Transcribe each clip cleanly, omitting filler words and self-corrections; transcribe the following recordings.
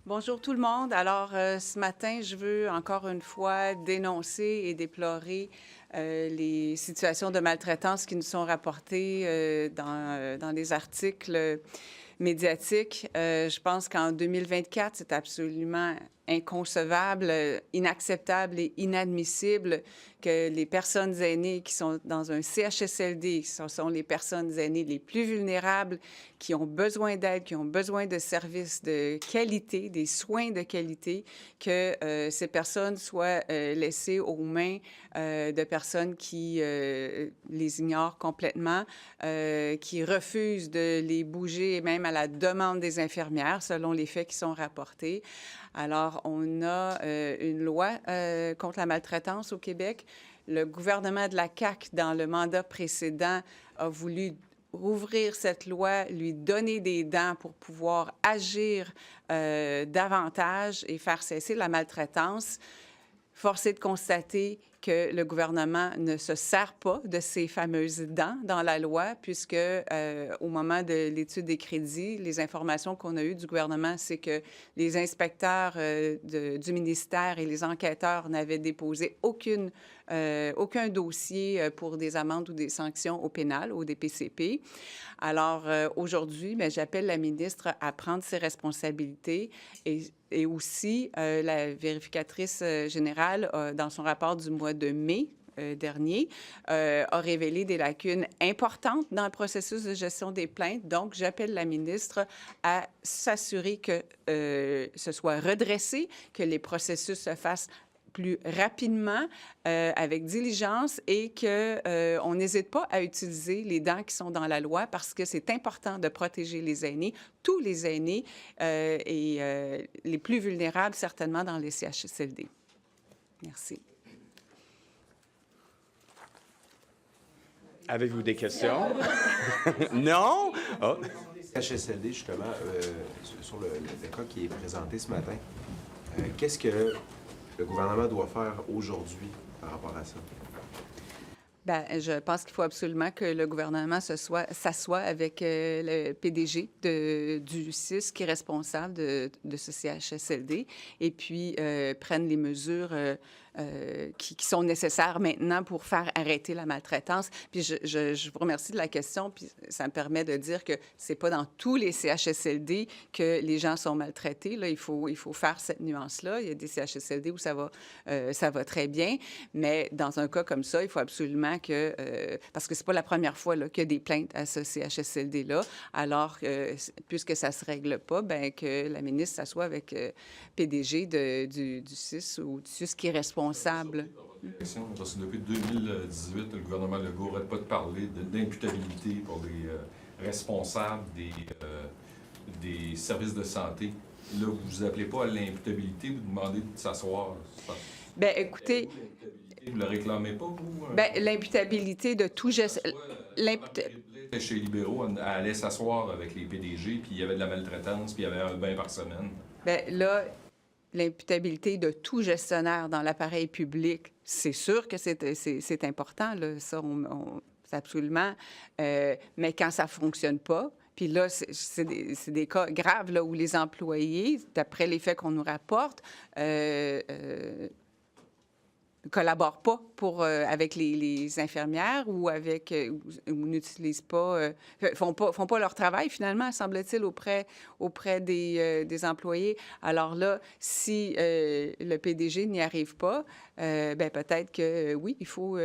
Bonjour tout le monde. Alors, ce matin, je veux encore une fois dénoncer et déplorer les situations de maltraitance qui nous sont rapportées dans les articles médiatiques. Je pense qu'en 2024, c'est absolument inconcevable, inacceptable et inadmissible que les personnes aînées qui sont dans un CHSLD, ce sont les personnes aînées les plus vulnérables, qui ont besoin d'aide, qui ont besoin de services de qualité, des soins de qualité, que ces personnes soient laissées aux mains de personnes qui les ignorent complètement, qui refusent de les bouger, même à la demande des infirmières, selon les faits qui sont rapportés. Alors, on a une loi contre la maltraitance au Québec. Le gouvernement de la CAQ, dans le mandat précédent, a voulu rouvrir cette loi, lui donner des dents pour pouvoir agir davantage et faire cesser la maltraitance. Force est de constater que le gouvernement ne se sert pas de ces fameuses dents dans la loi, puisque au moment de l'étude des crédits, les informations qu'on a eues du gouvernement, c'est que les inspecteurs du ministère et les enquêteurs n'avaient déposé aucun dossier pour des amendes ou des sanctions au pénal, au DPCP. Alors, aujourd'hui, j'appelle la ministre à prendre ses responsabilités et aussi, la vérificatrice générale, dans son rapport du mois de mai dernier, a révélé des lacunes importantes dans le processus de gestion des plaintes. Donc, j'appelle la ministre à s'assurer que ce soit redressé, que les processus se fassent plus rapidement, avec diligence et qu'on n'hésite pas à utiliser les dents qui sont dans la loi parce que c'est important de protéger les aînés, tous les aînés et les plus vulnérables, certainement, dans les CHSLD. Merci. Avez-vous des questions? Non? Oh. CHSLD, justement, sur le cas qui est présenté ce matin, qu'est-ce que le gouvernement doit faire aujourd'hui par rapport à ça? Bien, je pense qu'il faut absolument que le gouvernement s'assoie avec le PDG du CIS qui est responsable de ce CHSLD et puis prenne les mesures qui sont nécessaires maintenant pour faire arrêter la maltraitance. Puis je vous remercie de la question, puis ça me permet de dire que c'est pas dans tous les CHSLD que les gens sont maltraités. Là, il faut faire cette nuance-là. Il y a des CHSLD où ça va très bien, mais dans un cas comme ça, il faut absolument que, parce que c'est pas la première fois là, qu'il y a des plaintes à ce CHSLD-là, alors puisque ça se règle pas, bien que la ministre s'assoie avec PDG du CIS ou du CIS qui est responsable. Parce que depuis 2018, le gouvernement Legault n'arrête pas de parler d'imputabilité pour les responsables des services de santé. Là, vous appelez pas à l'imputabilité, vous demandez de s'asseoir. Bien, écoutez... Vous ne le réclamez pas, vous? Bien, l'imputabilité de tout geste... Chez les libéraux, elle allait s'asseoir avec les PDG, puis il y avait de la maltraitance, puis il y avait un bain par semaine. Bien, là, l'imputabilité de tout gestionnaire dans l'appareil public, c'est sûr que c'est important, là, ça, c'est absolument... mais quand ça ne fonctionne pas, puis là, c'est des cas graves là, où les employés, d'après les faits qu'on nous rapporte, ne collaborent pas avec les infirmières ou ou n'utilisent pas, font pas leur travail finalement, semble-t-il, auprès des employés. Alors là, si le PDG n'y arrive pas, ben peut-être que oui, il faut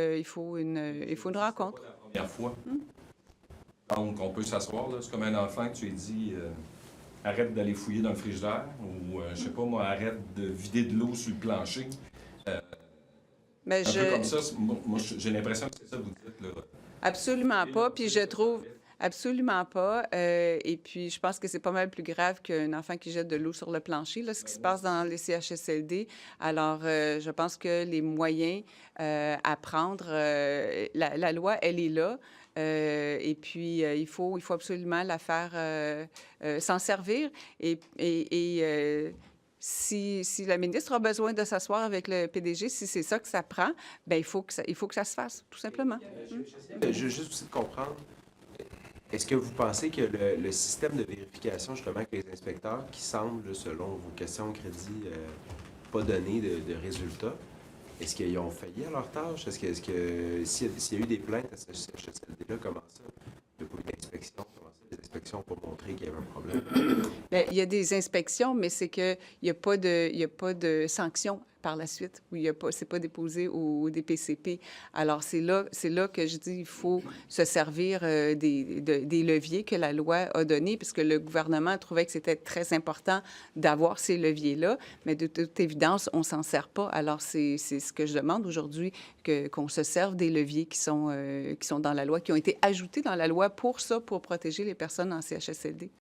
une rencontre. C'est pas la première fois. Donc, on peut s'asseoir, là. C'est comme un enfant que tu lui dis arrête d'aller fouiller dans le frigidaire ou, je sais pas moi, arrête de vider de l'eau sur le plancher. Mais un peu comme ça, moi j'ai l'impression que c'est ça que vous dites, là. Absolument pas, puis je trouve... Absolument pas. Et puis, je pense que c'est pas mal plus grave qu'un enfant qui jette de l'eau sur le plancher, là, ce qui se passe dans les CHSLD. Alors, je pense que les moyens à prendre, la loi, elle est là. Et puis, il faut absolument la faire s'en servir. Si la ministre a besoin de s'asseoir avec le PDG, si c'est ça que ça prend, bien, il faut que ça se fasse, tout simplement. Je veux juste aussi comprendre, Est-ce que vous pensez que le système de vérification, justement, avec les inspecteurs, qui semble, selon vos questions de crédit, pas donner de résultats, est-ce qu'ils ont failli à leur tâche? Est-ce que s'il y a eu des plaintes à ce CHSLD-là, comment ça? Il n'y a pas eu d'inspection? Comment ça? Les inspections n'ont pas montré qu'il y avait un problème? Bien, il y a des inspections, mais c'est qu'il n'y a pas de sanctions par la suite, où c'est pas déposé au DPCP. Alors, c'est là que je dis il faut se servir des leviers que la loi a donnés, puisque le gouvernement trouvait que c'était très important d'avoir ces leviers-là, mais de toute évidence, on s'en sert pas. Alors, c'est ce que je demande aujourd'hui, qu'on se serve des leviers qui sont dans la loi, qui ont été ajoutés dans la loi pour ça, pour protéger les personnes en CHSLD.